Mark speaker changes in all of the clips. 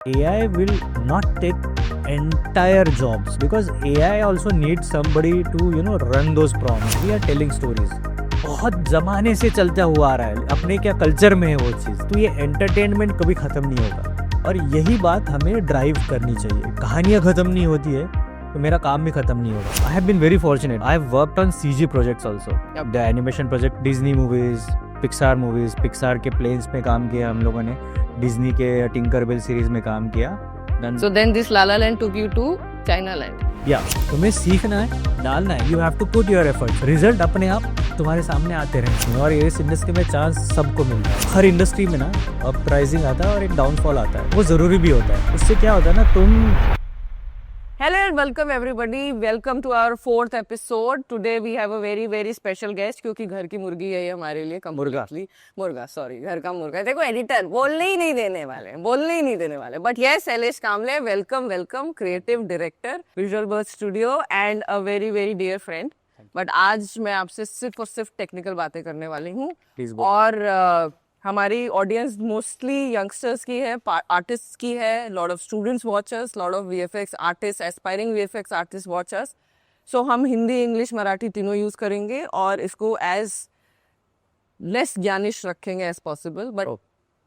Speaker 1: AI will not take entire jobs because AI also needs somebody to run those prompts. We are telling stories. बहुत जमाने से चलता हुआ आ रहा है, अपने क्या कल्चर में है वो चीज़, तो ये एंटरटेनमेंट कभी ख़त्म नहीं होगा और यही बात हमें ड्राइव करनी चाहिए। कहानियाँ ख़त्म नहीं होती है तो मेरा काम भी खत्म नहीं होगा। I have been very fortunate, I have worked on CG projects also, the animation project, Disney movies, Pixar Pixar के प्लेन्स में काम किया हम लोगों ने, डिज्नी के टिंकरबेल सीरीज में काम किया।
Speaker 2: So then this La La Land took you to China Land.
Speaker 1: या तुम्हें सीखना है, डालना है, you have to put your effort, result अपने आप तुम्हारे सामने आते रहेंगे। और इस इंडस्ट्री में चांस सबको मिलता है। हर इंडस्ट्री में ना अपराइजिंग आता है और एक डाउनफॉल आता है, वो जरूरी भी होता है। उससे क्या होता है ना, तुम
Speaker 2: Hello and welcome everybody. Welcome to our 4th episode. Today we have a very special guest क्योंकि घर की मुर्गी है ये हमारे लिए completely. मुर्गा सॉरी, घर का मुर्गा। देखो एडिटर बोलने ही नहीं देने वाले। But yes, Shailesh Kamle, welcome creative director, visual birth studio and a very dear friend. But आज मैं आपसे सिर्फ और सिर्फ टेक्निकल बातें करने वाली हूँ और हमारी ऑडियंस मोस्टली यंगस्टर्स की है, आर्टिस्ट की है, lot of students watchers, lot of VFX artist, aspiring VFX artist watchers. So हम हिंदी, इंग्लिश, मराठी तीनों यूज करेंगे और इसको एज लेस ज्ञानिश रखेंगे एज पॉसिबल। बट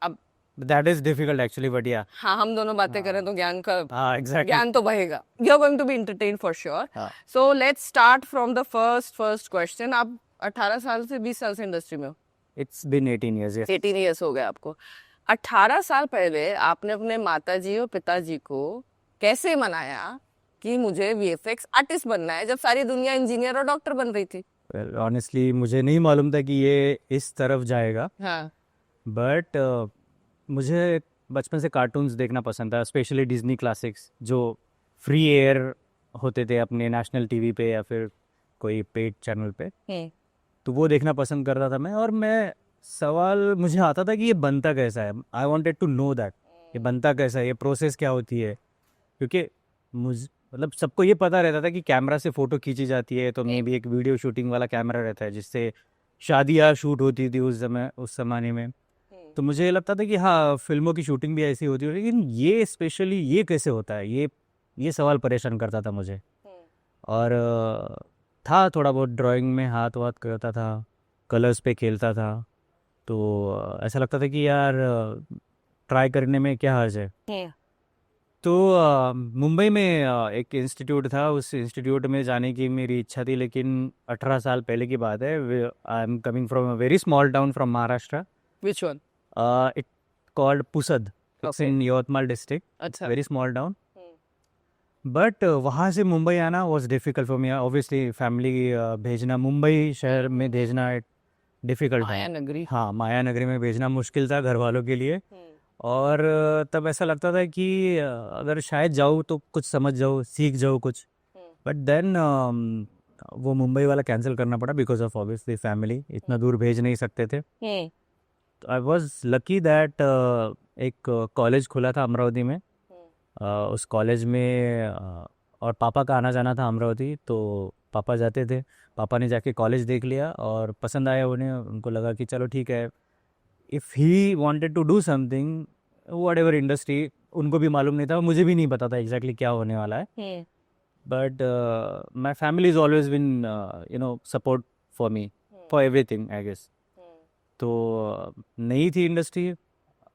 Speaker 2: अब
Speaker 1: that is difficult actually, but या
Speaker 2: हाँ, हम दोनों बातें करें तो ज्ञान का
Speaker 1: एग्जैक्टली
Speaker 2: ज्ञान तो बहेगा। You are going to be entertain for sure. So let's start from the first question. आप 18 साल से 20 साल से इंडस्ट्री में हो?
Speaker 1: It's been 18 years, yes.
Speaker 2: 18 years हो गए आपको। 18 साल पहले आपने अपने माताजी और पिताजी को कैसे मनाया कि मुझे VFX आर्टिस्ट बनना है, जब सारी दुनिया इंजीनियर और डॉक्टर बन रही थी?
Speaker 1: Well, honestly, मुझे नहीं मालूम था कि ये इस तरफ जाएगा।
Speaker 2: हाँ।
Speaker 1: बट मुझे बचपन से कार्टून्स देखना पसंद था, स्पेशली डिज्नी क्लासिक्स जो फ्री एयर होते थे अपने नेशनल टीवी पे या फिर कोई पेड चैनल पे, तो वो देखना पसंद करता था मैं। और मैं सवाल मुझे आता था कि ये बनता कैसा है, I wanted to know that, ये बनता कैसा है, ये प्रोसेस क्या होती है। क्योंकि मतलब सबको ये पता रहता था कि कैमरा से फ़ोटो खींची जाती है, तो मे भी एक वीडियो शूटिंग वाला कैमरा रहता है जिससे शादियाँ शूट होती थी उस ज़माने में। तो मुझे लगता था कि हाँ, फिल्मों की शूटिंग भी ऐसी होती है, लेकिन ये स्पेशली ये कैसे होता है, ये सवाल परेशान करता था मुझे। और था थोड़ा बहुत ड्राइंग में हाथ वाथ करता था, कलर्स पे खेलता था, तो ऐसा लगता था कि यार ट्राई करने में क्या हर्ज है। तो मुंबई में एक इंस्टीट्यूट था, उस इंस्टीट्यूट में जाने की मेरी इच्छा थी, लेकिन 18 साल पहले की बात है। I am coming from a very small town from Maharashtra.
Speaker 2: Which one?
Speaker 1: It called Pusad, it's
Speaker 2: Okay.
Speaker 1: In Yavatmal district,
Speaker 2: अच्छा।
Speaker 1: Very small town. बट वहाँ से मुंबई आना was difficult for me. Obviously family भेजना मुंबई शहर में भेजना डिफ़िकल्ट
Speaker 2: माया
Speaker 1: था।
Speaker 2: नगरी।
Speaker 1: हाँ, माया नगरी में भेजना मुश्किल था घर वालों के लिए। और तब ऐसा लगता था कि अगर शायद जाऊँ तो कुछ समझ जाऊँ, सीख जाऊँ कुछ। बट देन वो मुंबई वाला कैंसिल करना पड़ा बिकॉज ऑफ ऑब्वियसली फैमिली, इतना दूर भेज नहीं सकते थे। तो आई वॉज लकी दैट एक कॉलेज खुला था अमरावती में। उस कॉलेज में और पापा का आना जाना था अमरावती, तो पापा जाते थे। पापा ने जाके कॉलेज देख लिया और पसंद आया उन्हें, उनको लगा कि चलो ठीक है, if he wanted to do something, whatever industry, उनको भी मालूम नहीं था, मुझे भी नहीं पता था एग्जैक्टली क्या होने वाला है। But my family is always been support for me for everything I guess. तो नहीं थी इंडस्ट्री,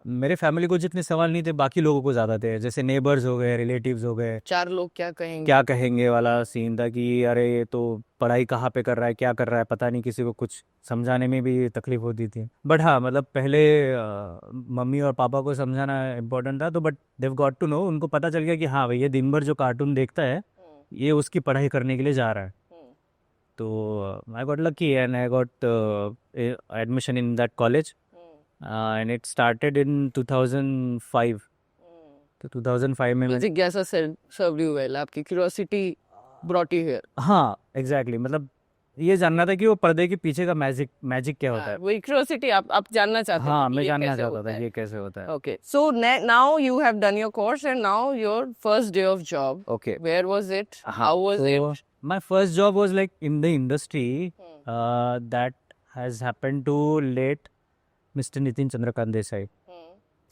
Speaker 1: मेरे फैमिली को जितने सवाल नहीं थे बाकी लोगों को ज़्यादा थे, जैसे नेबर्स हो गए, रिलेटिव्स हो गए,
Speaker 2: 4 लोग क्या कहेंगे
Speaker 1: वाला सीन था कि अरे ये तो पढ़ाई कहाँ पे कर रहा है, क्या कर रहा है, पता नहीं। किसी को कुछ समझाने में भी तकलीफ होती थी। बट हाँ, मतलब पहले मम्मी और पापा को समझाना इम्पोर्टेंट था, तो but they got to know, उनको पता चल गया कि हाँ भैया दिन भर जो कार्टून देखता है ये उसकी पढ़ाई करने के लिए जा रहा है। तो I got lucky and I got admission in that college and it started in 2005। तो 2005 में मैं
Speaker 2: जिज्ञासा सर्व यू वेल, आपकी क्यूरियोसिटी ब्रॉट यू हियर।
Speaker 1: हाँ एग्जैक्टली, मतलब ये जानना था कि वो पर्दे के पीछे का मैजिक क्या होता है।
Speaker 2: वही क्यूरियोसिटी आप जानना चाहते हैं।
Speaker 1: हाँ, मैं जानना चाहता था ये कैसे होता है।
Speaker 2: Okay, so now you have done your course and now your first day of job.
Speaker 1: Okay.
Speaker 2: Where was it? How was it?
Speaker 1: My first job was like in the industry that has happened to late Mr. Nitin Chandrakant Desai.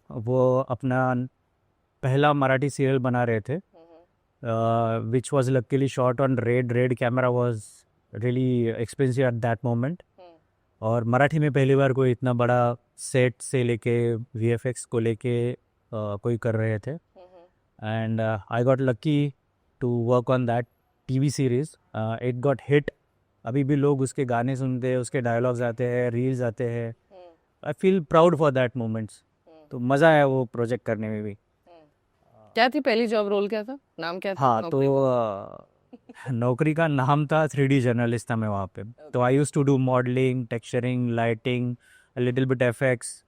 Speaker 1: वो अपना पहला Marathi serial बना रहे थे, which was luckily shot on Red. Red camera was really expensive at that moment. और मराठी में पहली बार कोई इतना बड़ा सेट से लेके VFX को लेके कोई कर रहे थे. And I got lucky to work on that TV series. It got hit. अभी भी लोग उसके गाने सुनते हैं, उसके डायलॉग्स आते हैं, रील्स आते हैं. I feel proud for that moments. तो मज़ा आया वो प्रोजेक्ट करने में भी.
Speaker 2: क्या थी पहली जॉब रोल, क्या था, नाम क्या था?
Speaker 1: हाँ, तो नौकरी का नाम था 3D जर्नलिस्ट था मैं वहाँ पे. तो I use to do modelling, texturing, lighting, a little bit effects.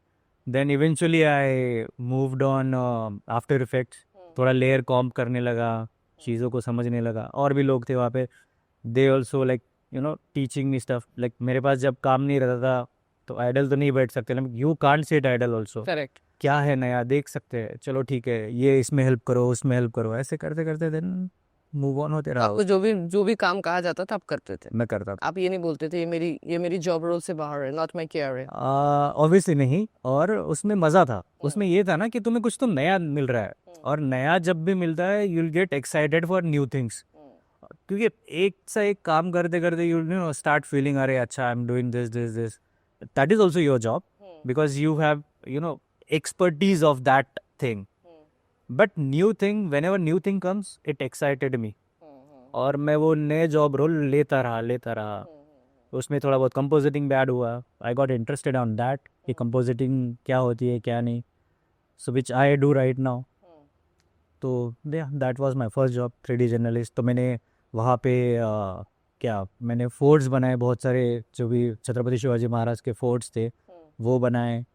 Speaker 1: Then eventually I moved on after effects. थोड़ा लेयर कॉम्प करने लगा, चीज़ों को समझने लगा. और भी लोग थे वहाँ पे, they also like teaching me stuff. Like मेरे पास जब काम नहीं रहता था तो आइडल तो नहीं बैठ सकते ना, you can't sit idle also.
Speaker 2: Correct.
Speaker 1: क्या है नया देख सकते हैं, चलो ठीक है, ये इसमें हेल्प करो, उसमें हेल्प करो, ऐसे करते करते देन मूव ऑन होते रहा.
Speaker 2: आपको जो भी काम कहा जाता था आप करते थे?
Speaker 1: मैं करता था.
Speaker 2: आप ये नहीं बोलते थे ये मेरी जॉब रोल से बाहर है, नॉट माय केयर है?
Speaker 1: ऑब्वियसली नहीं. और उसमें मज़ा था. उसमें ये था ना कि तुम्हें कुछ तो नया मिल रहा है, और नया जब भी मिलता है you will get excited for new things. क्योंकि एक सा एक काम करते करते यू नो स्टार्ट फीलिंग, अरे अच्छा I am doing this this this. That is also your job because you have expertise of that thing. But new thing, whenever new thing comes, it excited me. और मैं वो नए job role लेता रहा. उसमें थोड़ा बहुत कंपोजिटिंग भी ऐड हुआ. I got interested on that कि कंपोजिटिंग क्या होती है क्या नहीं. सो विच आई डू राइट नाउ. तो that was my first job, 3D journalist. तो मैंने वहाँ पे मैंने फोर्ट्स बनाए बहुत सारे, जो भी छत्रपति शिवाजी महाराज के फोर्ट्स थे वो बनाए.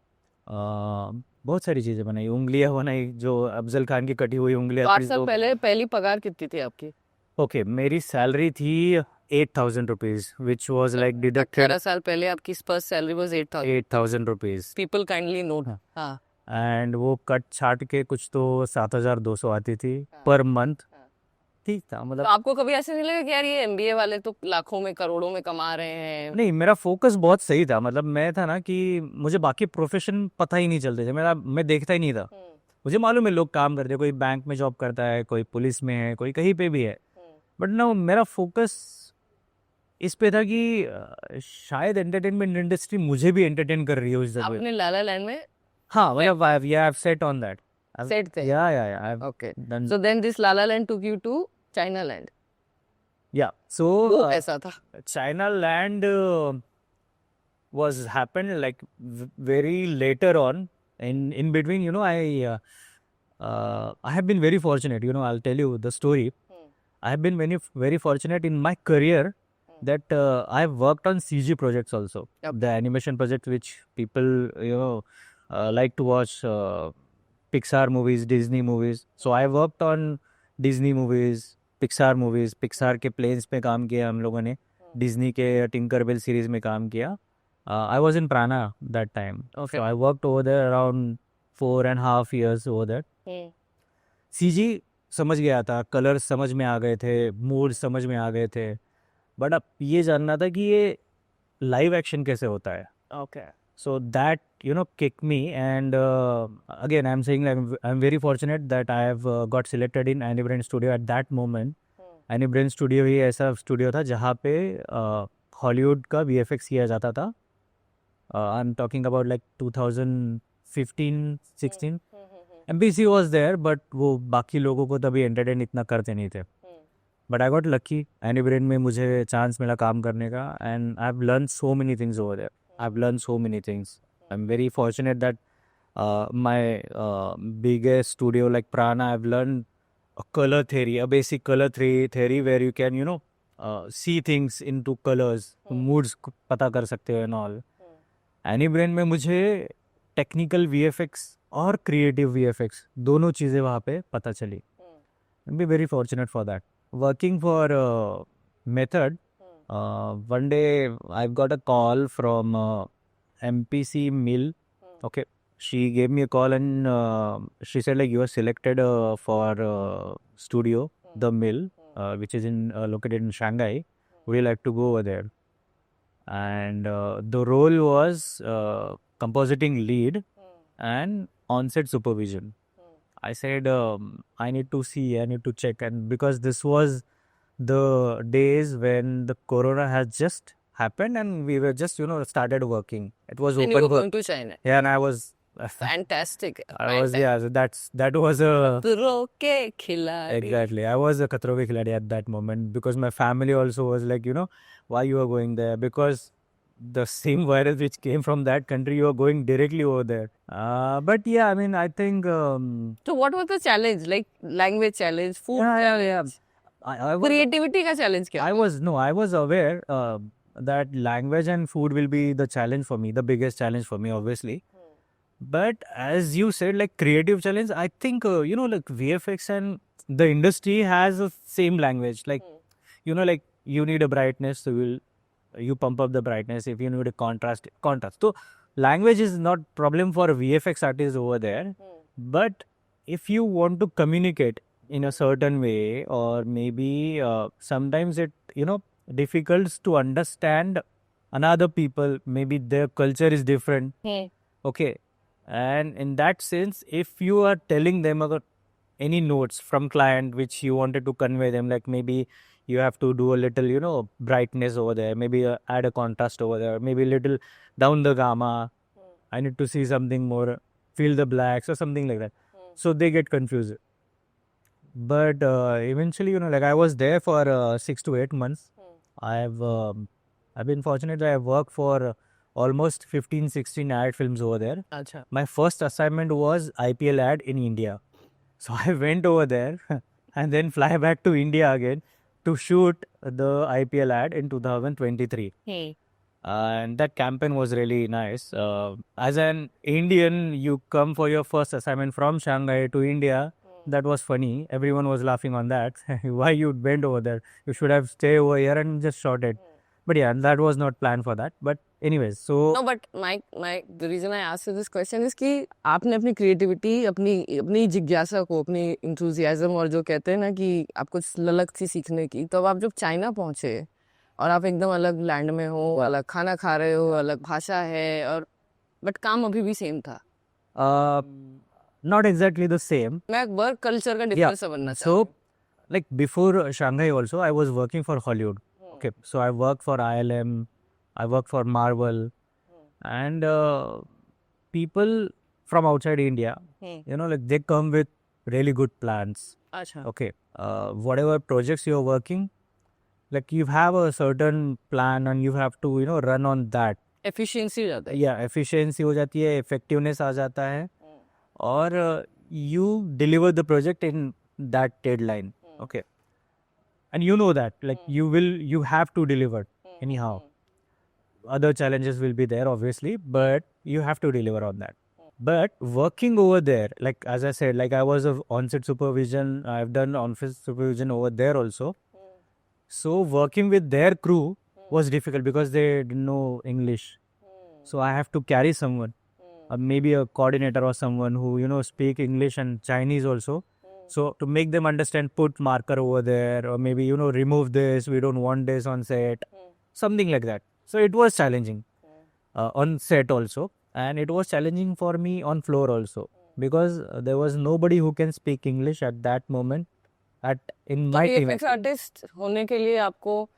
Speaker 1: बहुत सारी चीज़ें बनाई, उंगलियां बनाई, जो अफजल खान की कटी हुई उंगलियां.
Speaker 2: 8 साल पहले पहली पगार कितनी थी आपकी?
Speaker 1: ओके, मेरी सैलरी थी 8,000 rupees, which was like deducted.
Speaker 2: 18 साल पहले आपकी first salary was
Speaker 1: 8,000 rupees.
Speaker 2: People kindly note. हाँ.
Speaker 1: एंड वो कट छाट के कुछ तो 7,200 आती थी पर मंथ. ठीक था,
Speaker 2: तो
Speaker 1: मतलब
Speaker 2: आपको कभी ऐसे नहीं लगा कि यार ये MBA वाले तो लाखों में करोड़ों में कमा रहे हैं?
Speaker 1: नहीं, मेरा फोकस बहुत सही था. मतलब मैं था ना कि मुझे बाकी प्रोफेशन पता ही नहीं चलते थे. मैं देखता ही नहीं था. मुझे मालूम है लोग काम करते हैं, कोई बैंक में जॉब करता है, कोई पुलिस में है, कोई कहीं पे भी है. बट ना मेरा फोकस इस पे था कि शायद एंटरटेनमेंट इंडस्ट्री मुझे भी एंटरटेन कर रही है उस जगह.
Speaker 2: आपने लाला लैंड में
Speaker 1: हाँ, मतलब I have set on that.
Speaker 2: Set थे?
Speaker 1: या
Speaker 2: okay. So then this la la land took you to China land.
Speaker 1: या सो
Speaker 2: वो ऐसा था.
Speaker 1: China Land was happened like very later on. In between, I have been very fortunate. I'll tell you the story. I have been very very fortunate in my career that I've worked on CG projects also.
Speaker 2: Yep.
Speaker 1: The animation project which people like to watch, Pixar movies, Disney movies. So I worked on Disney movies, Pixar movies. Pixar के planes पे काम किया हम लोगों ने. Disney के टिंकरबेल series में काम किया. I was in Prana that time. So I worked over there around 4.5 years over that. CG समझ गया था, कलर्स समझ में आ गए थे, मूड समझ में आ गए थे. बट अब ये जानना था कि ये लाइव एक्शन कैसे होता है.
Speaker 2: Okay.
Speaker 1: So that kicked me, and again I'm saying like I'm very fortunate that I have got selected in Annie Brain Studio at that moment. Annie Brain Studio ही ऐसा स्टूडियो था जहाँ पे Hollywood का VFX किया जाता था. I'm talking about like 2015-16. MBC was there, but वो बाकी लोगों को तभी एंटरटेन इतना करते नहीं थे. But I got lucky. Annie Brain में मुझे चांस मिला काम करने का, and I've learned so many things over there. I've learned so many things. I'm very fortunate that my biggest studio like Prana, I've learned a color theory, a basic color theory where you can, see things into colors, moods पता कर सकते हो and all. Annie Brain में मुझे technical VFX और creative VFX दोनों चीज़ें वहाँ पे पता चली. I'm very fortunate for that. Working for Method, one day I've got a call from MPC Mill. Okay, she gave me a call and she said like you are selected for studio, the Mill, which is located in Shanghai. Would you like to go over there? And the role was compositing lead and on-set supervision. I said, I need to see, I need to check. And because this was the days when the corona has just happened and we were just, started working. It was
Speaker 2: And you were
Speaker 1: open for,
Speaker 2: going to China.
Speaker 1: yeah, and I was,
Speaker 2: Fantastic.
Speaker 1: I was, yeah, so that was a,
Speaker 2: खतरों के खिलाड़ी.
Speaker 1: exactly. I was a Khatro Ke Khiladi at that moment because my family also was like, why you are going there? Because the same virus which came from that country, you are going directly over there. But yeah, I mean, I think,
Speaker 2: So what was the challenge? Like language challenge, food
Speaker 1: yeah.
Speaker 2: challenge,
Speaker 1: I was,
Speaker 2: creativity का challenge क्या?
Speaker 1: I was aware that language and food will be the challenge for me, the biggest challenge for me, obviously. But as you said, like creative challenge, I think, like VFX and the industry has the same language. Like, like you need a brightness, so you pump up the brightness. If you need a contrast. So language is not problem for VFX artists over there. But if you want to communicate in a certain way, or maybe sometimes it, difficult to understand another people, maybe their culture is different. Okay. And in that sense, if you are telling them about any notes from client which you wanted to convey them, like maybe you have to do a little, brightness over there, maybe add a contrast over there, maybe a little down the gamma. I need to see something more, fill the blacks or something like that. So they get confused. But eventually, like I was there for 6 to 8 months. I've been fortunate that I worked for almost 15, 16 ad films over there.
Speaker 2: अच्छा.
Speaker 1: My first assignment was IPL ad in India. So I went over there and then fly back to India again to shoot the IPL ad in 2023. And that campaign was really nice. As an Indian, you come for your first assignment from Shanghai to India. That was funny. Everyone was laughing on that. Why you went over there? You should have stayed over here and just shot it. But yeah, that was not planned for that. But anyways, so
Speaker 2: No, but the reason I asked you this question is कि आपने अपनी creativity, अपनी जिज्ञासा को, अपनी enthusiasm और जो कहते हैं ना कि आपको ललक थी सीखने की, तो अब आप जब चाइना पहुंचे और आप एकदम अलग लैंड में हो, अलग खाना खा रहे हो, अलग भाषा है, और बट काम अभी भी सेम था.
Speaker 1: not exactly the same.
Speaker 2: मैं वर्क कल्चर का डिफरेंस समझना चाहता
Speaker 1: So, like before Shanghai also, I was working for Hollywood. Okay, so I worked for ILM, I worked for Marvel, and people from outside India, like they come with really good plans.
Speaker 2: अच्छा.
Speaker 1: Okay, whatever projects you're working, like you have a certain plan and you have to, run on that.
Speaker 2: Efficiency हो जाता है.
Speaker 1: Yeah, efficiency हो जाती है, effectiveness आ जाता है, और you deliver the project in that deadline. Okay. And you know that, like you have to deliver anyhow. Other challenges will be there, obviously, but you have to deliver on that. But working over there, like as I said, like I was of on-set supervision, I've done on-set supervision over there also. So working with their crew was difficult because they didn't know English. So I have to carry someone, maybe a coordinator or someone who, speak English and Chinese also. So to make them understand, put marker over there, or maybe, remove this, we don't want this on set, something like that. So it was challenging on set also. And it was challenging for me on floor also, because there was nobody who can speak English at that moment in my team.
Speaker 2: VFX artist होने के लिए आपको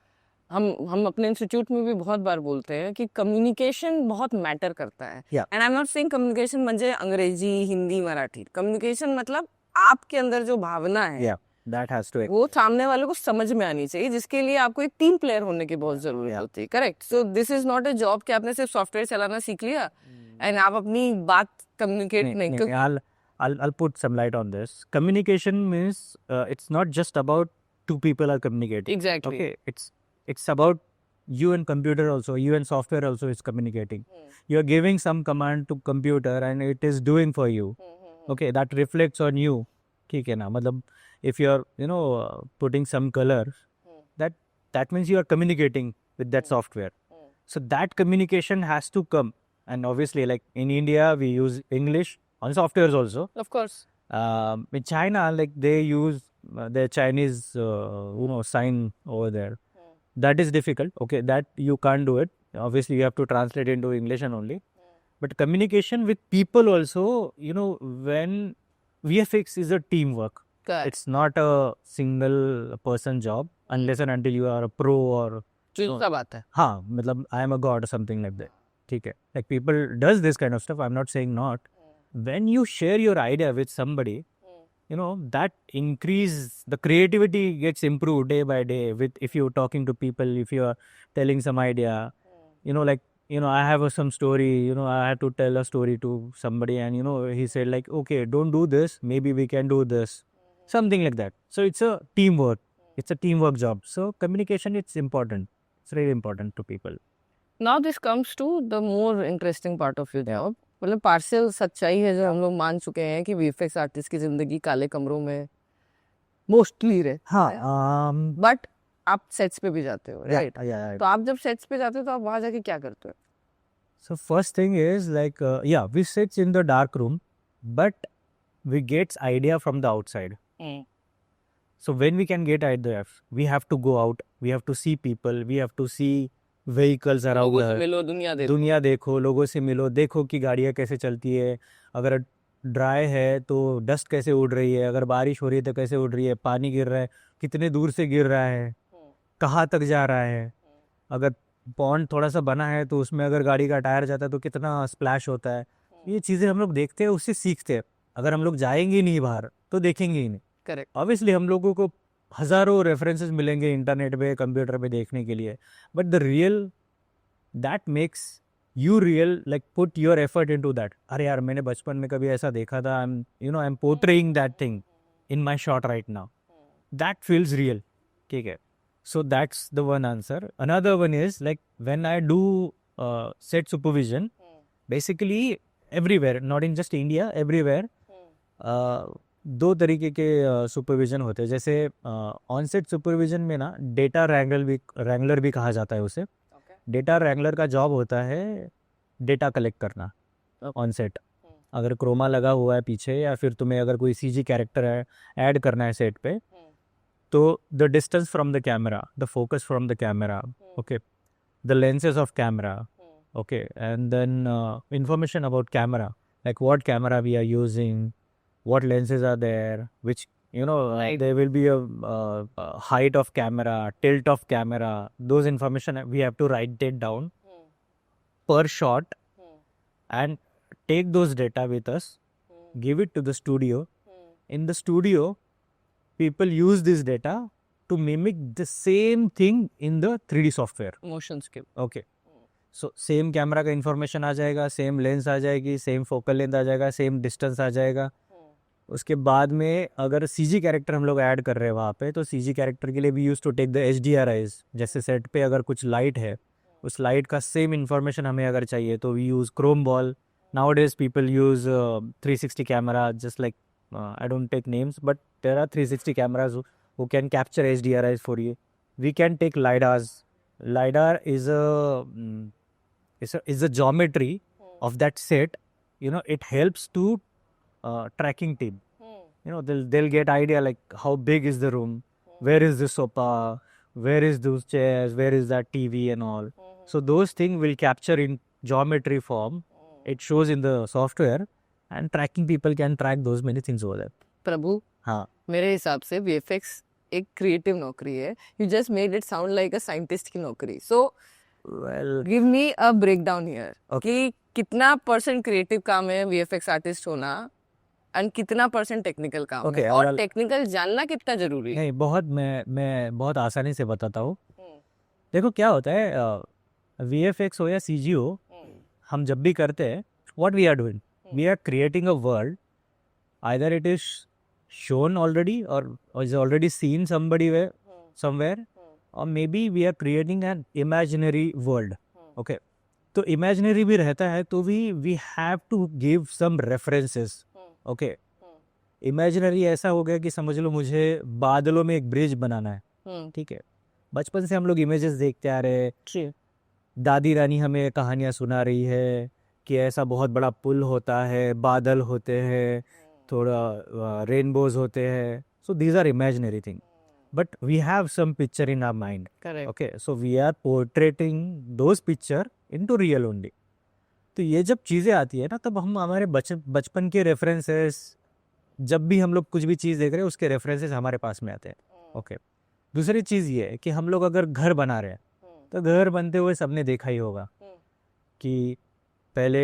Speaker 2: हम अपने institute में भी बहुत बार बोलते हैं कि कम्युनिकेशन बहुत मैटर करता है. And I am not saying communication म्हणजे अंग्रेजी, हिंदी, मराठी. कम्युनिकेशन मतलब आपके अंदर जो भावना है,
Speaker 1: that has to
Speaker 2: वो सामने वाले को समझ में आनी चाहिए, जिसके लिए आपको एक टीम प्लेयर होने की बहुत जरूरत होती है. Correct. So this is not a job कि आपने सिर्फ सॉफ्टवेयर चलाना सीख लिया एंड आप अपनी बात कम्युनिकेट नहीं.
Speaker 1: I'll put some light on this. Communication means it's not just about two people are communicating.
Speaker 2: Exactly.
Speaker 1: Okay, it's about you and computer also. You and software also is communicating. You're giving some command to computer and it is doing for you. Okay, that reflects on you. ठीक है ना, मतलब if you're putting some color, that means you are communicating with that software. So that communication has to come, and obviously, like in India, we use English on softwares also.
Speaker 2: Of course.
Speaker 1: In China, like they use their Chinese sign over there. That is difficult. Okay, that you can't do it. Obviously, you have to translate into English and only. But communication with people also, when VFX is a teamwork.
Speaker 2: Correct.
Speaker 1: It's not a single person job unless and until you are a pro or
Speaker 2: जो सब आता है.
Speaker 1: हाँ मतलब I am a god or something like that. ठीक है. Like people does this kind of stuff. I'm not saying not. When you share your idea with somebody, you know that increase the creativity gets improved day by day. With if you're talking to people, if you are telling some idea, you know, like I have some story. You know, I had to tell a story to somebody, and he said like, okay, don't do this. Maybe we can do this, something like that. So it's a teamwork. It's a teamwork job. So communication, it's important. It's really important to people.
Speaker 2: Now this comes to the more interesting part of your job. मतलब partial सच्चाई है जो हम लोग मान चुके हैं कि वीएफएक्स आर्टिस्ट की जिंदगी काले कमरों में मोस्टली रहे.
Speaker 1: हाँ.
Speaker 2: बट आप सेट्स पे भी जाते हो, राइट?
Speaker 1: Yeah.
Speaker 2: तो आप जब सेट्स पे जाते हो तो आप वहां जाके क्या करते हो?
Speaker 1: So first thing is like, we sit in the dark room, but we get idea from the outside. So when we can get ideas, we have to go out. We have to see people. We have to see vehicles around
Speaker 2: लोगों से
Speaker 1: us.
Speaker 2: मिलो, दुनिया देखो.
Speaker 1: दुनिया देखो, लोगों से मिलो, देखो कि गाड़ियाँ कैसे चलती है. अगर ड्राई है तो डस्ट कैसे उड़ रही है, अगर बारिश हो रही है तो कैसे उड़ रही है, पानी गिर रहा है, कितने दूर से गिर रहा है, कहाँ तक जा रहा है. अगर पॉन्ड थोड़ा सा बना है तो उसमें अगर गाड़ी का टायर जाता है तो कितना स्प्लैश होता है. ये चीज़ें हम लोग देखते हैं, उससे सीखते हैं. अगर हम लोग जाएंगे ही नहीं बाहर तो देखेंगे ही नहीं.
Speaker 2: करेक्ट.
Speaker 1: ऑब्वियसली हम लोगों को हज़ारों रेफरेंसेस मिलेंगे इंटरनेट पे, कंप्यूटर पे देखने के लिए, but the real that makes you real, like put your effort into that. अरे यार मैंने बचपन में कभी ऐसा देखा था, I am portraying that thing in my shot right now. That feels real. ठीक है. So that's the one answer. Another one is like when I do set supervision, basically everywhere, not in just India, everywhere. दो तरीके के supervision होते हैं. जैसे on set supervision में ना डेटा रैंगलर भी कहा जाता है उसे. डेटा रैंगलर का जॉब होता है डेटा कलेक्ट करना ऑन सेट. अगर क्रोमा लगा हुआ है पीछे, या फिर तुम्हें अगर कोई CG कैरेक्टर है ऐड करना है सेट पे, तो the distance from the camera, the focus from the camera, okay, the lenses of camera, okay, and then information about camera, like what camera we are using, what lenses are there, which
Speaker 2: Right.
Speaker 1: there will be a height of camera, tilt of camera. Those information we have to write it down per shot and take those data with us, give it to the studio. In the studio, people use this data to mimic the same thing in the 3D software.
Speaker 2: Motions के.
Speaker 1: Okay. So same camera का information आ जाएगा, same lens आ जाएगी, same focal length आ जाएगा, same distance आ जाएगा. उसके बाद में अगर CG कैरेक्टर हम लोग ऐड कर रहे हैं वहाँ पे, तो CG कैरेक्टर के लिए भी use to take the HDRIs. जैसे सेट पे अगर कुछ लाइट है, उस लाइट का सेम इंफॉर्मेशन हमें अगर चाहिए तो we use chrome ball. Nowadays people use 360 camera, just like I don't take names, but there are 360 cameras who can capture HDRIs for you. We can take LiDARs. LiDAR is a geometry of that set. It helps to tracking team. They'll get idea like how big is the room, where is the sofa, where is those chairs, where is that TV and all. So those things will capture in geometry form. It shows in the software. And tracking people can track those many things over there.
Speaker 2: प्रभु,
Speaker 1: हाँ.
Speaker 2: मेरे हिसाब से VFX एक creative नौकरी है. You just made it sound like a scientist की नौकरी. So
Speaker 1: Well,
Speaker 2: give me a breakdown here.
Speaker 1: Okay.
Speaker 2: कि कितना % क्रिएटिव काम है VFX आर्टिस्ट होना एंड कितना % टेक्निकल काम
Speaker 1: Okay,
Speaker 2: है, और
Speaker 1: और-
Speaker 2: टेक्निकल जानना कितना जरूरी है?
Speaker 1: नहीं, बहुत मैं बहुत आसानी से बताता हूँ. देखो क्या होता है, VFX हो या CG हो, हम जब भी करते हैं, what we are doing, we are creating a world. Either it is shown already or is already seen somewhere, or maybe we are creating an imaginary world. Okay. तो imaginary भी रहता है तो we have to give some references. Okay. Imaginary ऐसा हो गया कि समझ लो मुझे बादलों में एक ब्रिज बनाना है. ठीक है. बचपन से हम लोग इमेजेस देखते आ रहे हैं. दादी रानी हमें कहानियाँ सुना रही है कि ऐसा बहुत बड़ा पुल होता है, बादल होते हैं, थोड़ा रेनबोज होते हैं. So these are imaginary thing, but we have some picture in our mind.
Speaker 2: Correct.
Speaker 1: Okay. So we are portraying those picture into real only. तो ये जब चीज़ें आती है ना, तब हम हमारे बचपन के रेफरेंसेस जब भी हम लोग कुछ भी चीज़ देख रहे हैं उसके रेफरेंसेस हमारे पास में आते हैं. ओके. दूसरी चीज़ ये है कि हम लोग अगर घर बना रहे हैं तो घर बनते हुए सबने देखा ही होगा कि पहले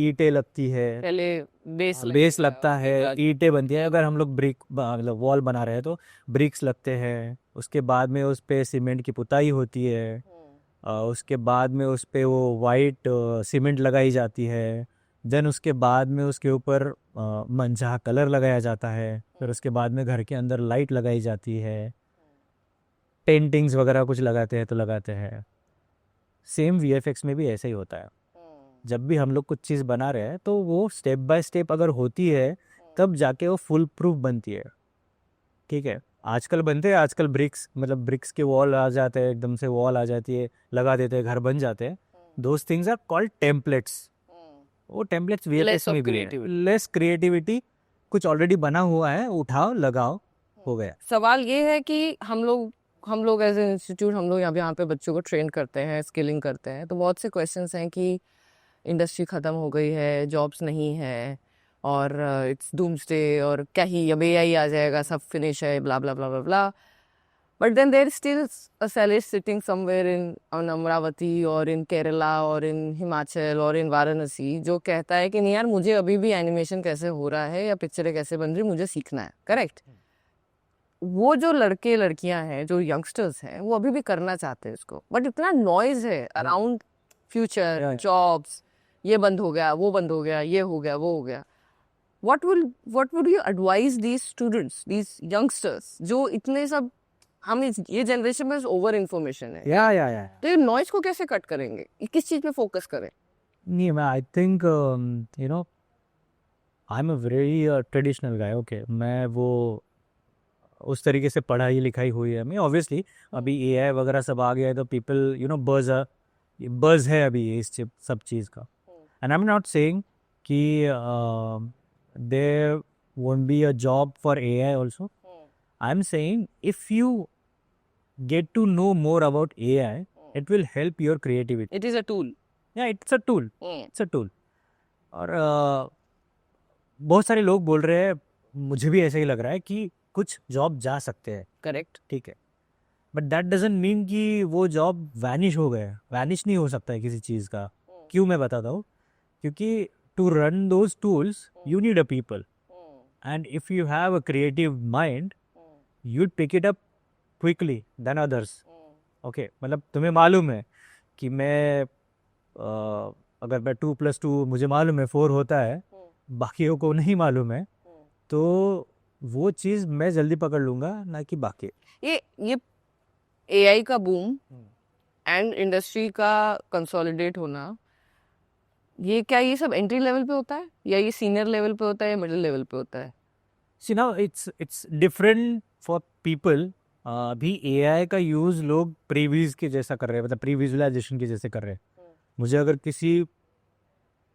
Speaker 1: ईंटें लगती है,
Speaker 2: पहले
Speaker 1: बेस लगता है, ईंटें बनती है. अगर हम लोग ब्रिक मतलब वॉल बना रहे हैं तो ब्रिक्स लगते हैं. उसके बाद में उस पे सीमेंट की पुताई होती है. उसके बाद में उस पे वो वाइट सीमेंट लगाई जाती है. देन उसके बाद में उसके ऊपर मंझा कलर लगाया जाता है. फिर उसके बाद में घर के अंदर लाइट लगाई जाती है. पेंटिंग्स वगैरह कुछ लगाते हैं तो लगाते हैं. सेम वीएफएक्स में भी ऐसा ही होता है. जब भी हम लोग कुछ चीज़ बना रहे हैं तो वो स्टेप बाय स्टेप अगर होती है तब जाके वो फुल प्रूफ बनती है. ठीक है. आजकल बनते हैं, आजकल ब्रिक्स मतलब ब्रिक्स के वॉल आ जाते हैं, एकदम से वॉल आ जाती है, लगा देते हैं, घर बन जाते हैं. Those things are called templates. वो टेम्पलेट्स वीएफएक्स में भी है. Less creativity. कुछ ऑलरेडी बना हुआ है, उठाओ लगाओ, हो गया.
Speaker 2: सवाल ये है कि हम लोग एज ए इंस्टीट्यूट हम लोग यहाँ पे बच्चों को ट्रेन करते हैं, स्किलिंग करते हैं, तो बहुत से क्वेश्चंस हैं कि इंडस्ट्री ख़त्म हो गई है, जॉब्स नहीं है, और इट्स डूम्सडे, और क्या ही अब एआई आ जाएगा, सब फिनिश है, blah blah blah blah blah. But then there is still a celeste sitting somewhere in Amaravati और इन केरला और इन हिमाचल और इन वाराणसी जो कहता है कि नहीं यार, मुझे अभी भी एनिमेशन कैसे हो रहा है या पिक्चरें कैसे बन रही, मुझे सीखना है. करेक्ट. वो जो लड़के लड़कियां हैं, जो यंगस्टर्स हैं, वो अभी भी करना चाहते हैं इसको, बट इतना नॉइज है अराउंड फ्यूचर, जॉब्स, ये बंद हो गया, वो बंद हो गया, ये हो गया, वो हो गया. what would you advise these students, these youngsters जो इतने सब, ये जनरेशन में ओवर इन्फॉर्मेशन है,
Speaker 1: या
Speaker 2: तो ये नॉइज को कैसे कट करेंगे, किस चीज पे फोकस करें?
Speaker 1: नहीं, मैं I think you know I am a very traditional guy. Okay. मैं वो उस तरीके से पढ़ाई लिखाई हुई है. मैं ऑब्वियसली अभी एआई वगैरह सब आ गया है तो पीपल बज़ है अभी इस सब चीज़ का. And I am not saying कि there won't be a job for AI also. I am saying if you get to know more about AI, it will help your creativity.
Speaker 2: It is a tool.
Speaker 1: Yeah, it's a tool. It's a tool. और बहुत सारे लोग बोल रहे हैं, मुझे भी ऐसा ही लग रहा है कि कुछ जॉब जा सकते हैं.
Speaker 2: करेक्ट.
Speaker 1: ठीक है. बट दैट डजंट मीन कि वो जॉब वैनिश हो गए. वैनिश नहीं हो सकता है किसी चीज़ का. क्यों, मैं बताता हूँ. क्योंकि to run those tools you need a people. And if you have a creative mind you pick it up quickly then others. Okay. मतलब तुम्हें मालूम है कि मैं अगर मैं 2+2 मुझे मालूम है 4 होता है, बाकियों को नहीं मालूम है, तो वो चीज़ मैं जल्दी पकड़ लूँगा, ना कि बाकी.
Speaker 2: ये एआई का बूम एंड इंडस्ट्री का कंसोलिडेट होना, ये सब एंट्री लेवल पे होता है या ये सीनियर लेवल पे होता है या मिडिल लेवल पे होता है?
Speaker 1: See now it's different for people. अभी एआई का यूज़ लोग प्रीव्यूज के जैसा कर रहे हैं, मतलब प्री विजुअलाइजेशन के जैसे कर रहे हैं. मुझे अगर किसी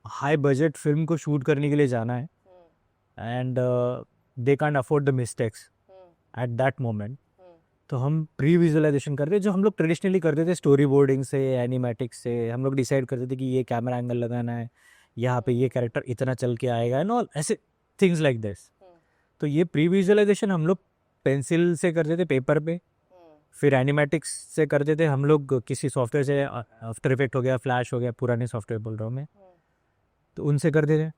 Speaker 1: हाई बजट फिल्म को शूट करने के लिए जाना है and they can't afford the mistakes at that moment, तो हम प्री विजुअलाइजेशन करते हैं, जो हम लोग ट्रेडिशनली करते थे स्टोरी बोर्डिंग से, एनिमेटिक्स से. हम लोग डिसाइड करते थे कि ये कैमरा एंगल लगाना है, यहाँ पे ये कैरेक्टर इतना चल के आएगा एंड ऑल ऐसे थिंग्स लाइक दिस. तो ये प्री विजुअलाइजेशन हम लोग पेंसिल से करते थे पेपर पे, फिर एनिमेटिक्स से करते थे हम लोग किसी सॉफ्टवेयर से, आफ्टर इफेक्ट हो गया, फ्लैश हो गया, पुराने सॉफ्टवेयर बोल रहा हूँ मैं, तो उनसे करते थे.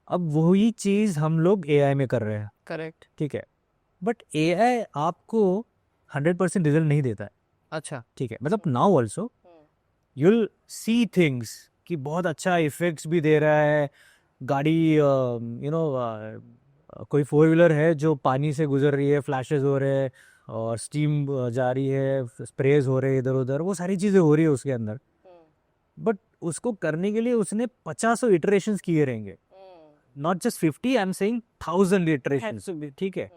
Speaker 1: अब वही चीज़ हम लोग एआई में कर रहे हैं.
Speaker 2: करेक्ट.
Speaker 1: ठीक है. बट एआई आपको 100% रिजल्ट नहीं देता है.
Speaker 2: अच्छा.
Speaker 1: ठीक है. मतलब now also you'll see things कि बहुत अच्छा इफेक्ट्स भी दे रहा है. गाड़ी कोई 4 व्हीलर है जो पानी से गुजर रही है, फ्लैशेस हो रहे हैं और स्टीम जा रही है, स्प्रेज हो रहे हैं इधर उधर, वो सारी चीज़ें हो रही है उसके अंदर. बट उसको करने के लिए उसने 50 इटरेशंस किए रहेंगे. Not just 50, I am saying 1000 iterations. ठीक है.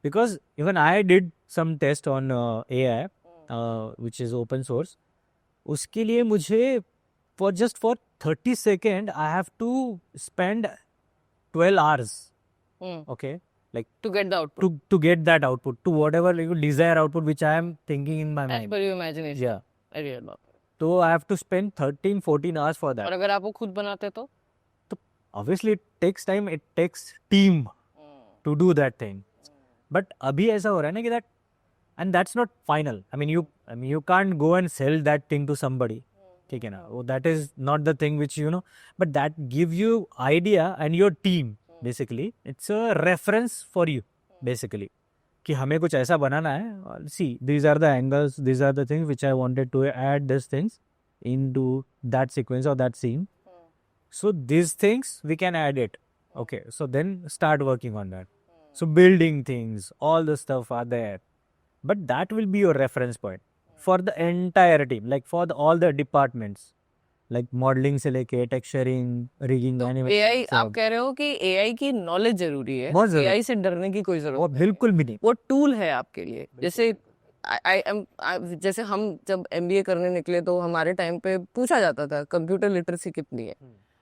Speaker 1: Because even I did some test on AI which is open source. उसके लिए मुझे for 30 second I have to spend 12 hours. Okay, like
Speaker 2: to get the output,
Speaker 1: to get that output, to whatever you desire output which I am thinking in my
Speaker 2: as
Speaker 1: mind.
Speaker 2: per your imagination.
Speaker 1: Yeah.
Speaker 2: I read about it.
Speaker 1: So I have to spend 13-14 hours for that.
Speaker 2: और अगर आप वो खुद बनाते तो
Speaker 1: obviously it takes time, it takes team. to do that thing. But अभी ऐसा हो रहा है ना कि that, and that's not final. I mean you can't go and sell that thing to somebody. ठीक है ना, वो that is not the thing which you know, but that give you idea and your team basically. It's a reference for you basically. कि हमें कुछ ऐसा बनाना है. See, these are the angles, these are the things which I wanted to add these things into that sequence or that scene. So these things we can add it. Okay, so then start working on that. So building things, all the stuff are there. But that will be your reference point for the entire team, like for all the departments, like modeling से लेके texturing, rigging,
Speaker 2: तो
Speaker 1: animation.
Speaker 2: AI आप कह रहे हो कि AI की knowledge जरूरी है,
Speaker 1: बहुत जरूरी।
Speaker 2: एआई से डरने की कोई
Speaker 1: वो
Speaker 2: जरूरत नहीं
Speaker 1: बिल्कुल भी नहीं.
Speaker 2: वो टूल है आपके लिए। जैसे जैसे हम जब एमबीए करने निकले तो हमारे टाइम पे पूछा जाता था कंप्यूटर लिटरेसी कितनी है।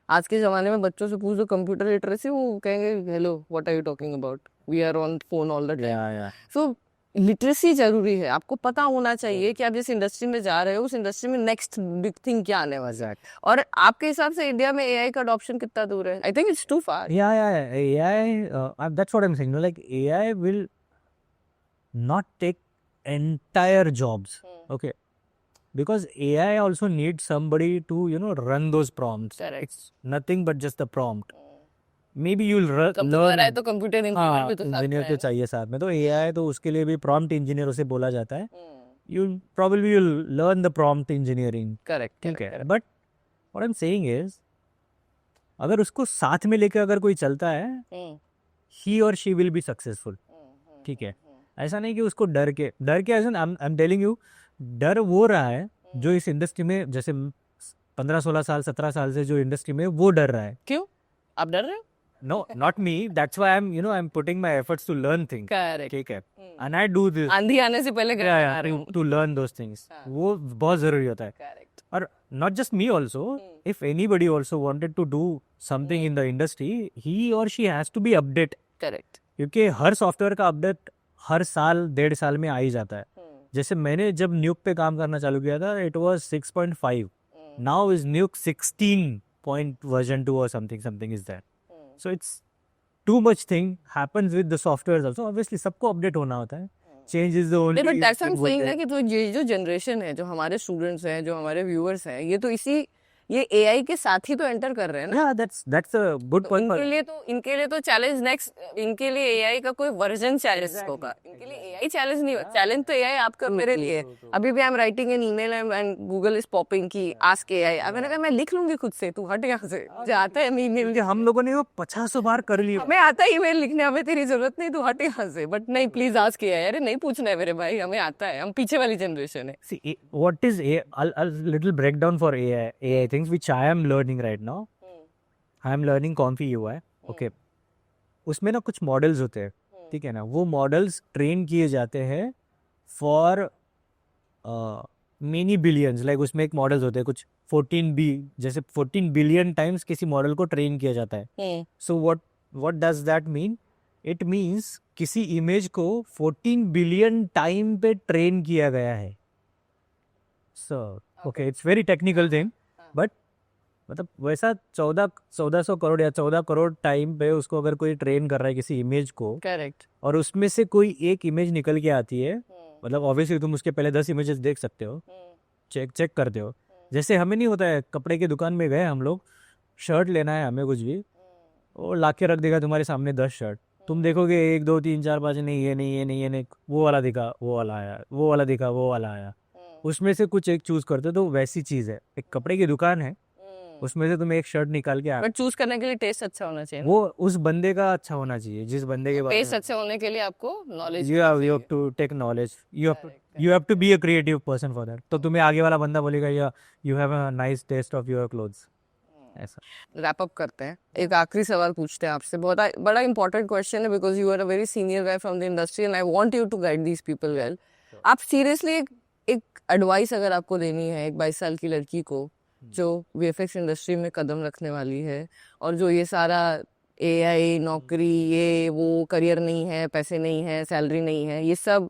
Speaker 2: आज के जमाने में बच्चों से पूछ दो कंप्यूटर लिटरेसी, वो कहेंगे hello what are you talking about, we are on phone all the time. So literacy जरूरी है, आपको पता होना चाहिए कि आप जिस इंडस्ट्री में जा रहे हो उस इंडस्ट्री में नेक्स्ट बिग थिंग क्या आने वाला है। और आपके हिसाब से इंडिया में एआई का अडॉप्शन कितना दूर है? I think it's too far.
Speaker 1: AI, that's what I'm saying. Like AI will not take entire jobs. Okay. Because AI also needs somebody to, run those prompts.
Speaker 2: Correct.
Speaker 1: It's nothing but just the prompt. Maybe you'll
Speaker 2: computer
Speaker 1: learn.
Speaker 2: है तो computer engineer भी तो साथ में
Speaker 1: engineer
Speaker 2: है
Speaker 1: तो चाहिए साथ में. तो AI तो उसके लिए भी prompt engineer उसे बोला जाता है. You'll learn the prompt engineering.
Speaker 2: Correct
Speaker 1: ठीक है. But what I'm saying is, अगर उसको साथ में लेकर अगर कोई चलता है, he or she will be successful. ठीक है. ऐसा नहीं कि उसको डर के ऐसा I'm telling you, डर वो रहा है जो इस इंडस्ट्री में जैसे 15-16 साल 17 साल से जो इंडस्ट्री में वो डर रहा है.
Speaker 2: क्यों आप डर रहे हो?
Speaker 1: No, not me. That's why I'm putting my efforts to learn things.
Speaker 2: Correct.
Speaker 1: ठीक है. And I do this.
Speaker 2: आंधी आने से पहले आ रही हूँ।
Speaker 1: To learn those things. वो बहुत जरूरी होता है.
Speaker 2: करेक्ट।
Speaker 1: और not just me also. If anybody also wanted to do something in the industry, he or she has to be update.
Speaker 2: Correct.
Speaker 1: क्योंकि हर सॉफ्टवेयर का अपडेट हर साल 1.5 साल में आ ही जाता है. जैसे मैंने जब न्यूक पे काम करना चालू किया था, it was 6.5. Now is न्यूक 16 point version 2 or something is there. So it's too much thing happens with the softwares also. Obviously सबको अपडेट होना होता है. Change is the only.
Speaker 2: But that's I am saying ना कि तो ये जो generation है, जो हमारे स्टूडेंट्स हैं, जो हमारे व्यूअर्स हैं, ये तो ये एआई के साथ ही तो एंटर कर रहे हैं ना।
Speaker 1: Yeah, that's a good point.
Speaker 2: इनके लिए तो चैलेंज नेक्स्ट, इनके लिए एआई का कोई वर्जन चैलेंज होगा, इनके लिए एआई चैलेंज नहीं होगा। चैलेंज तो एआई आपका मेरे लिए। अभी भी I am writing an email and Google is popping की आस्क एआई। मैंने कहा मैं लिख लूंगी खुद से, तू हट यहाँ से। मुझे आता है ईमेल,
Speaker 1: हम लोगों ने वो 50 बार कर लिया.
Speaker 2: हमें आता है ईमेल लिखने, हमें तेरी जरूरत नहीं, तू हट यहाँ से। बट नहीं, प्लीज आस्क एआई। अरे नहीं पूछना है मेरे भाई, हमें आता है, हम पीछे वाली जनरेशन है।
Speaker 1: See, what is AI? A little breakdown for AI things which I am learning right now. I am learning Comfy UI. Okay. उसमें ना कुछ मॉडल्स होते हैं. ठीक है ना, वो मॉडल्स ट्रेन किए जाते हैं फॉर मेनी बिलियंस. लाइक उसमें एक मॉडल्स होते हैं कुछ 14 बिलियन टाइम्स किसी मॉडल को ट्रेन किया जाता है. So what does that mean? It means किसी इमेज को 14 बिलियन टाइम पे ट्रेन किया गया है. So okay, it's very technical thing, but मतलब वैसा 1400 करोड़ या 14 करोड़ टाइम पे उसको अगर कोई ट्रेन कर रहा है किसी इमेज को,
Speaker 2: करेक्ट,
Speaker 1: और उसमें से कोई एक इमेज निकल के आती है, मतलब ऑब्वियसली तुम उसके पहले 10 इमेजेस देख सकते हो, चेक करते हो. जैसे हमें नहीं होता है, कपड़े की दुकान में गए हम लोग, शर्ट लेना है हमें कुछ भी, वो ला के रख देगा तुम्हारे सामने 10 शर्ट. तुम देखोगे 1 2 3 4 5, नहीं ये नहीं, ये नहीं, ये नहीं, वो वाला दिखा वो वाला आया, वो वाला दिखा वो वाला आया, उसमें से कुछ एक चूज करते हो. तो वैसी चीज है, एक कपड़े की दुकान है, उसमें से तुम एक शर्ट निकाल के
Speaker 2: बट चूज करने के लिए टेस्ट अच्छा होना चाहिए.
Speaker 1: वो उस बंदे का अच्छा होना चाहिए, जिस बंदे के
Speaker 2: टेस्ट अच्छा होने के लिए आपको knowledge,
Speaker 1: you have to take knowledge, you have to be a creative person for that. तो तुम्हें आगे वाला बंदा बोलेगा या you have a nice taste of your clothes. ऐसा.
Speaker 2: रैप अप करते हैं, एक आखिरी सवाल पूछते हैं आपसे, बहुत बड़ा इंपॉर्टेंट क्वेश्चन है, because you are a very senior guy from the industry and I want you to guide these people well. आप सीरियसली एक एडवाइस अगर आपको देनी है एक 22 साल की लड़की को जो वीएफएक्स इंडस्ट्री में कदम रखने वाली है, और जो ये सारा एआई नौकरी, ये वो करियर नहीं है, पैसे नहीं है, सैलरी नहीं है, ये सब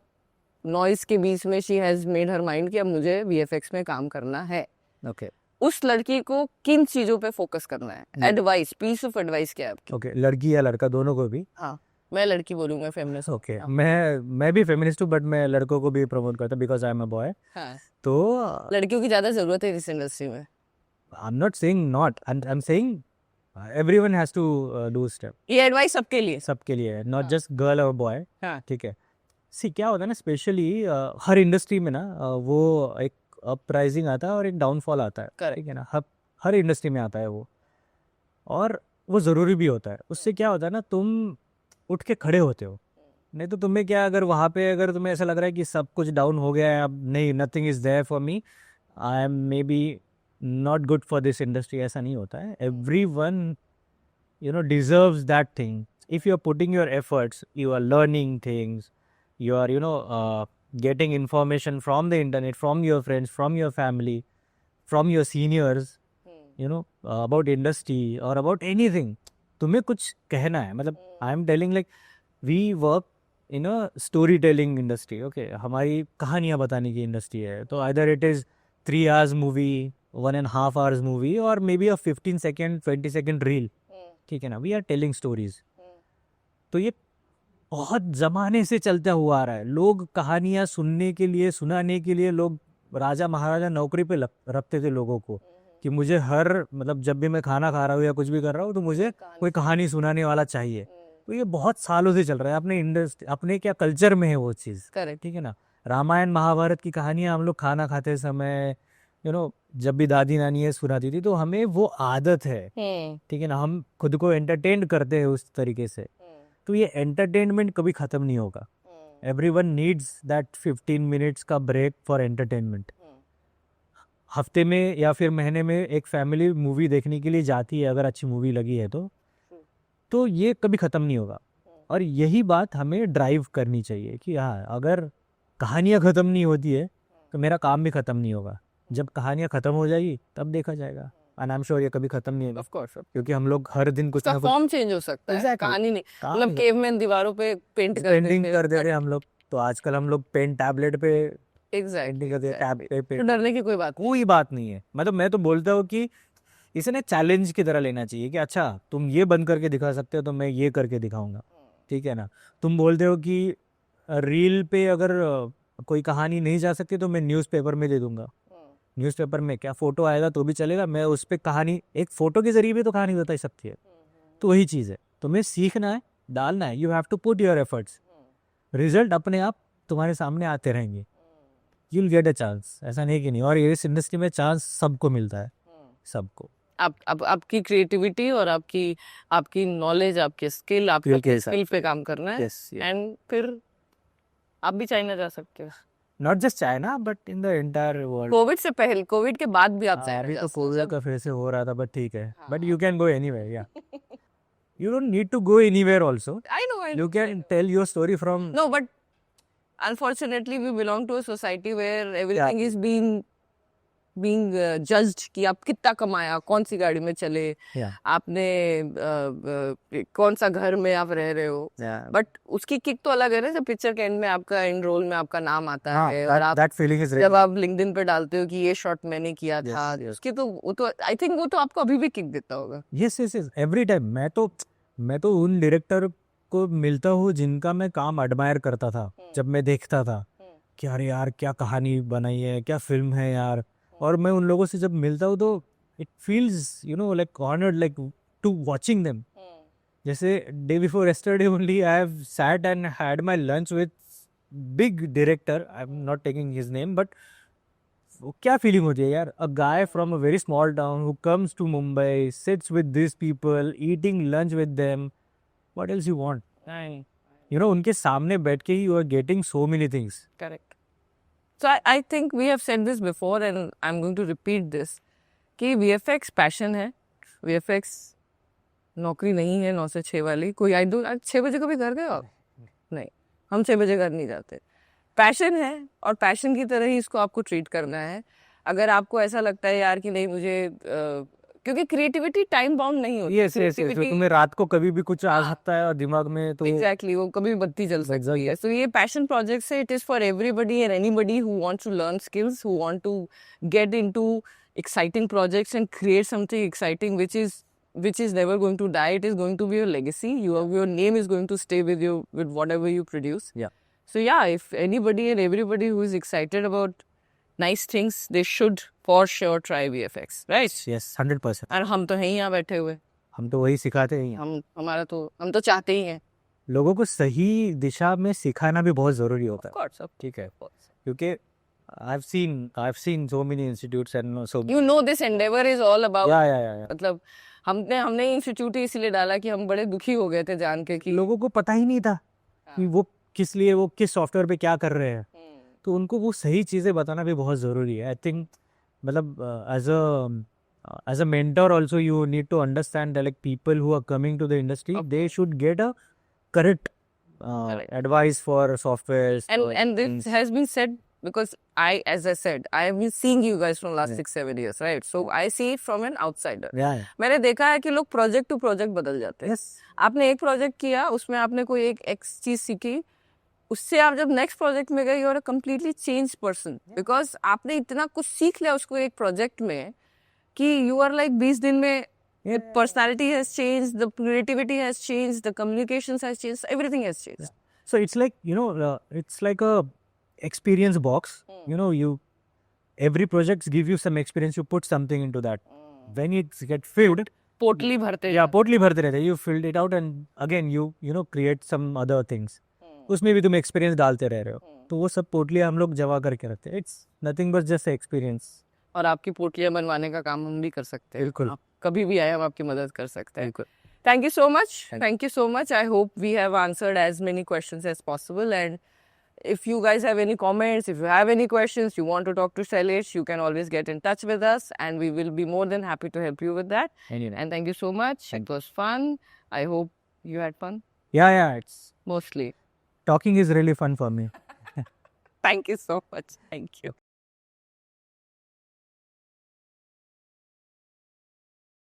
Speaker 2: नॉइज के बीच में she has made her mind कि अब मुझे वीएफएक्स में काम करना है.
Speaker 1: ओके.
Speaker 2: उस लड़की को किन चीजों पे फोकस करना है? एडवाइस, पीस ऑफ एडवाइस क्या है आपकी?
Speaker 1: ओके, लड़की या लड़का दोनों को भी.
Speaker 2: हाँ. मैं लड़की बोलूंगा फेमिनिस्ट।
Speaker 1: ओके, मैं भी फेमिनिस्ट हूँ, बट मैं लड़कों को भी प्रमोट करता हूँ because I am a boy.
Speaker 2: हाँ,
Speaker 1: तो
Speaker 2: लड़कियों की ज्यादा जरूरत है इस इंडस्ट्री में।
Speaker 1: I am not saying not, I am saying everyone has to do step.
Speaker 2: ये एडवाइस सबके लिए।
Speaker 1: सबके लिए है, नॉट
Speaker 2: हाँ.
Speaker 1: जस्ट गर्ल और बॉय.
Speaker 2: हाँ.
Speaker 1: ठीक है. सी क्या होता है ना, स्पेशली हर इंडस्ट्री में ना वो एक अपराइजिंग आता है और एक डाउनफॉल आता है.
Speaker 2: Correct.
Speaker 1: ठीक है ना, हर इंडस्ट्री में आता है वो, और वो ज़रूरी भी होता है. उससे क्या होता है ना, तुम उठ के खड़े होते हो. नहीं तो तुम्हें क्या, अगर वहाँ पे अगर तुम्हें ऐसा लग रहा है कि सब कुछ डाउन हो गया है, अब नहीं, nothing is there for me, I am maybe not good for this industry, ऐसा नहीं होता है. Everyone deserves that thing. If you're putting your efforts, you are learning things, you are getting information from the internet, from your friends, from your family, from your seniors, about industry or about anything. तुम्हें कुछ कहना है, मतलब I am telling like we work in a story telling industry. Okay, हमारी कहानियाँ बताने की industry है. तो either it is 3 hours movie, 1.5 hours movie, or maybe a 15 second 20 second reel. ठीक है ना, वी आर टेलिंग स्टोरीज. तो ये बहुत ज़माने से चलता हुआ आ रहा है. लोग कहानियाँ सुनने के लिए, सुनाने के लिए, लोग राजा महाराजा नौकरी पे रखते थे लोगों को कि मुझे मतलब जब भी मैं खाना खा रहा हूँ या कुछ भी कर रहा हूँ तो मुझे कोई कहानी सुनाने वाला चाहिए. तो ये बहुत सालों से चल रहा है अपने इंडस्ट्री, अपने क्या कल्चर में है वो चीज़.
Speaker 2: करेक्ट.
Speaker 1: ठीक है ना, रामायण महाभारत की कहानियाँ हम लोग खाना खाते समय जब भी दादी नानी ये सुनाती थी तो हमें वो आदत है. ठीक है ना, हम खुद को एंटरटेन करते हैं उस तरीके से. तो ये एंटरटेनमेंट कभी ख़त्म नहीं होगा. एवरीवन नीड्स दैट 15 minutes का ब्रेक फॉर एंटरटेनमेंट. हफ्ते में या फिर महीने में एक फैमिली मूवी देखने के लिए जाती है, अगर अच्छी मूवी लगी है तो ये कभी ख़त्म नहीं होगा. और यही बात हमें ड्राइव करनी चाहिए कि हाँ, अगर कहानियाँ ख़त्म नहीं होती है तो मेरा काम भी ख़त्म नहीं होगा. जब कहानियाँ ख़त्म हो जाएगी तब देखा जाएगा. एंड आई एम श्योर ये कभी ख़त्म नहीं होगा.
Speaker 2: ऑफ कोर्स,
Speaker 1: क्योंकि हम लोग हर दिन कुछ ना कुछ
Speaker 2: फॉर्म चेंज हो सकता है.
Speaker 1: Exactly.
Speaker 2: कहानी नहीं, मतलब केवमैन दीवारों पे पेंटिंग
Speaker 1: कर दे रहे हैं हम लोग. तो आजकल हम लोग पेन टैबलेट पे
Speaker 2: एग्जैक्टली.
Speaker 1: पेंटिंग कर दे, टैब पे
Speaker 2: तो डरने की कोई बात
Speaker 1: नहीं है. मतलब मैं तो बोलता हूँ कि इसे ना चैलेंज की तरह लेना चाहिए कि अच्छा, तुम ये बंद करके दिखा सकते हो तो मैं ये करके दिखाऊंगा. ठीक है ना, तुम बोलते हो कि रील पे अगर कोई कहानी नहीं जा सकती तो मैं न्यूज़पेपर में दे दूंगा. न्यूज़पेपर में क्या फोटो आएगा तो भी चलेगा, मैं उस पर कहानी, एक फोटो के जरिए भी तो कहानी बता सकती है. तो वही चीज़ है, तुम्हें सीखना है, डालना है. You have to put your efforts. Result अपने आप तुम्हारे सामने आते रहेंगे. You will get a chance. ऐसा नहीं कि नहीं. और इस इंडस्ट्री में चांस सबको मिलता है, सबको.
Speaker 2: आपकी क्रिएटिविटी और आपकी नॉलेज, आपके स्किल, आपके स्किल पे काम करना है. एंड फिर आप भी चाइना जा सकते हो.
Speaker 1: Not just China but in the entire world.
Speaker 2: Covid से पहले, कोविड के बाद भी आप चाइना
Speaker 1: अभी
Speaker 2: जा
Speaker 1: तो
Speaker 2: सकते
Speaker 1: कोविड का फिर से हो रहा था, बट ठीक है. But you can go anywhere. या you don't need to go anywhere also.
Speaker 2: I know.
Speaker 1: You can tell your story from.
Speaker 2: No, but unfortunately we belong to a society where everything is being judged कि आप कितना कमाया, कौन सी गाड़ी में चले, आपने कौन सा घर में आप रह रहे हो. बट उसकी किक तो अलग है ना, जब पिक्चर के एंड में आपका एंड रोल में आपका नाम आता है और आप
Speaker 1: that feeling is
Speaker 2: जब आप लिंक्डइन पे डालते हो कि ये शॉट मैंने किया था, उसकी तो वो तो आई थिंक वो तो आपको अभी भी किक देता होगा.
Speaker 1: Yes every time. मैं तो उन डायरेक्टर को मिलता हूँ जिनका मैं काम एडमायर करता था जब मैं देखता था कि अरे यार क्या कहानी बनाई है, क्या फिल्म है यार. और मैं उन लोगों से जब मिलता हूँ तो it feels like honoured, like to watching them. जैसे day before yesterday only I have sat and had my lunch with big director. I am not taking his name, but क्या फीलिंग होती है यार, a guy from a very small town who comes to Mumbai, sits with this people, eating lunch with them. What else you want? उनके सामने बैठ के ही you are getting so many things.
Speaker 2: Correct. So I think we have said this before and I'm going to repeat this कि VFX passion है. VFX नौकरी नहीं है 9 से 6 वाली. कोई आज 6 बजे कभी घर गए हो? नहीं, हम 6 बजे घर नहीं जाते. पैशन है और पैशन की तरह ही इसको आपको ट्रीट करना है. अगर आपको ऐसा लगता है यार कि नहीं मुझे क्योंकि क्रिएटिविटी टाइम बाउंड नहीं होती.
Speaker 1: yes, तुम्हें रात को कभी भी कुछ आ सकता है और दिमाग में तो
Speaker 2: एग्जैक्टली वो कभी भी बत्ती जल सकती है. तो ये पैशन प्रोजेक्ट से it is for everybody and anybody who wants to learn skills, who want to get into exciting projects and create something exciting which is which is never going to die. It is going to be your legacy. Your name is going to stay with you with whatever you produce.
Speaker 1: Yeah.
Speaker 2: So yeah, if anybody and everybody who is excited about nice things, they should for sure try VFX, right?
Speaker 1: Yes, 100%.
Speaker 2: और हम तो हैं ही यहाँ बैठे हुए,
Speaker 1: हम तो वही सिखाते हैं।
Speaker 2: हम तो चाहते ही हैं.
Speaker 1: लोगों को सही दिशा में सिखाना भी बहुत ज़रूरी होता
Speaker 2: Of
Speaker 1: है,
Speaker 2: course, of
Speaker 1: ठीक है,
Speaker 2: course.
Speaker 1: क्योंकि I've seen so many institutes and so
Speaker 2: You know, this endeavor is all about.
Speaker 1: yeah.
Speaker 2: मतलब हमने इंस्टीट्यूट ही इसलिए डाला कि हम बड़े दुखी हो गए थे जान के कि
Speaker 1: लोगों को पता ही नहीं था कि वो किस लिए, वो किस सॉफ्टवेयर पे क्या कर रहे हैं, तो उनको वो सही चीज़ें बताना भी बहुत ज़रूरी है। आई थिंक मतलब as a mentor also you need to understand like people who are coming to the industry, they should get a correct advice for softwares.
Speaker 2: and this has been said because as I said, I have been seeing you guys from last 6-7 years, right? So I see it from an outsider.
Speaker 1: Yeah.
Speaker 2: मैंने देखा है कि लोग project to project बदल जाते हैं.
Speaker 1: Yes.
Speaker 2: आपने एक प्रोजेक्ट किया, उसमें आपने कोई एक एक्स चीज सीखी, उससे आप जब नेक्स्ट प्रोजेक्ट में गए, you are a completely change person, because आपने इतना कुछ सीख लिया उसको एक प्रोजेक्ट में कि यू आर लाइक 20 दिन में personality has changed, the creativity has changed, the communications has changed, everything has changed.
Speaker 1: Yeah. So it's like, it's like a experience box. Every project give you some experience, you put something into that. When it get filled,
Speaker 2: पोटली भरते
Speaker 1: पोटली भरते रहते, you filled it out and again you create some other things. उसमें भी तुम experience डालते रह रहे हो, तो वो सब पोटली हम लोग जमा करके रखते हैं. It's nothing but just experience.
Speaker 2: और आपकी पोटलियां बनवाने का काम हम भी कर सकते हैं.
Speaker 1: बिल्कुल.
Speaker 2: आप कभी भी आए, हम आपकी मदद कर सकते हैं. Thank you so much. Thank you so much. I hope we have answered as many questions as possible. And if you guys have any comments, if you have any questions, you want to talk to Shailesh, you can always get in touch with us and we will be more than happy to help you with that. And thank you so much. It was fun. I hope you had fun.
Speaker 1: Yeah, it's
Speaker 2: Mostly.
Speaker 1: talking is really fun for me.
Speaker 2: Thank you so much. Thank you.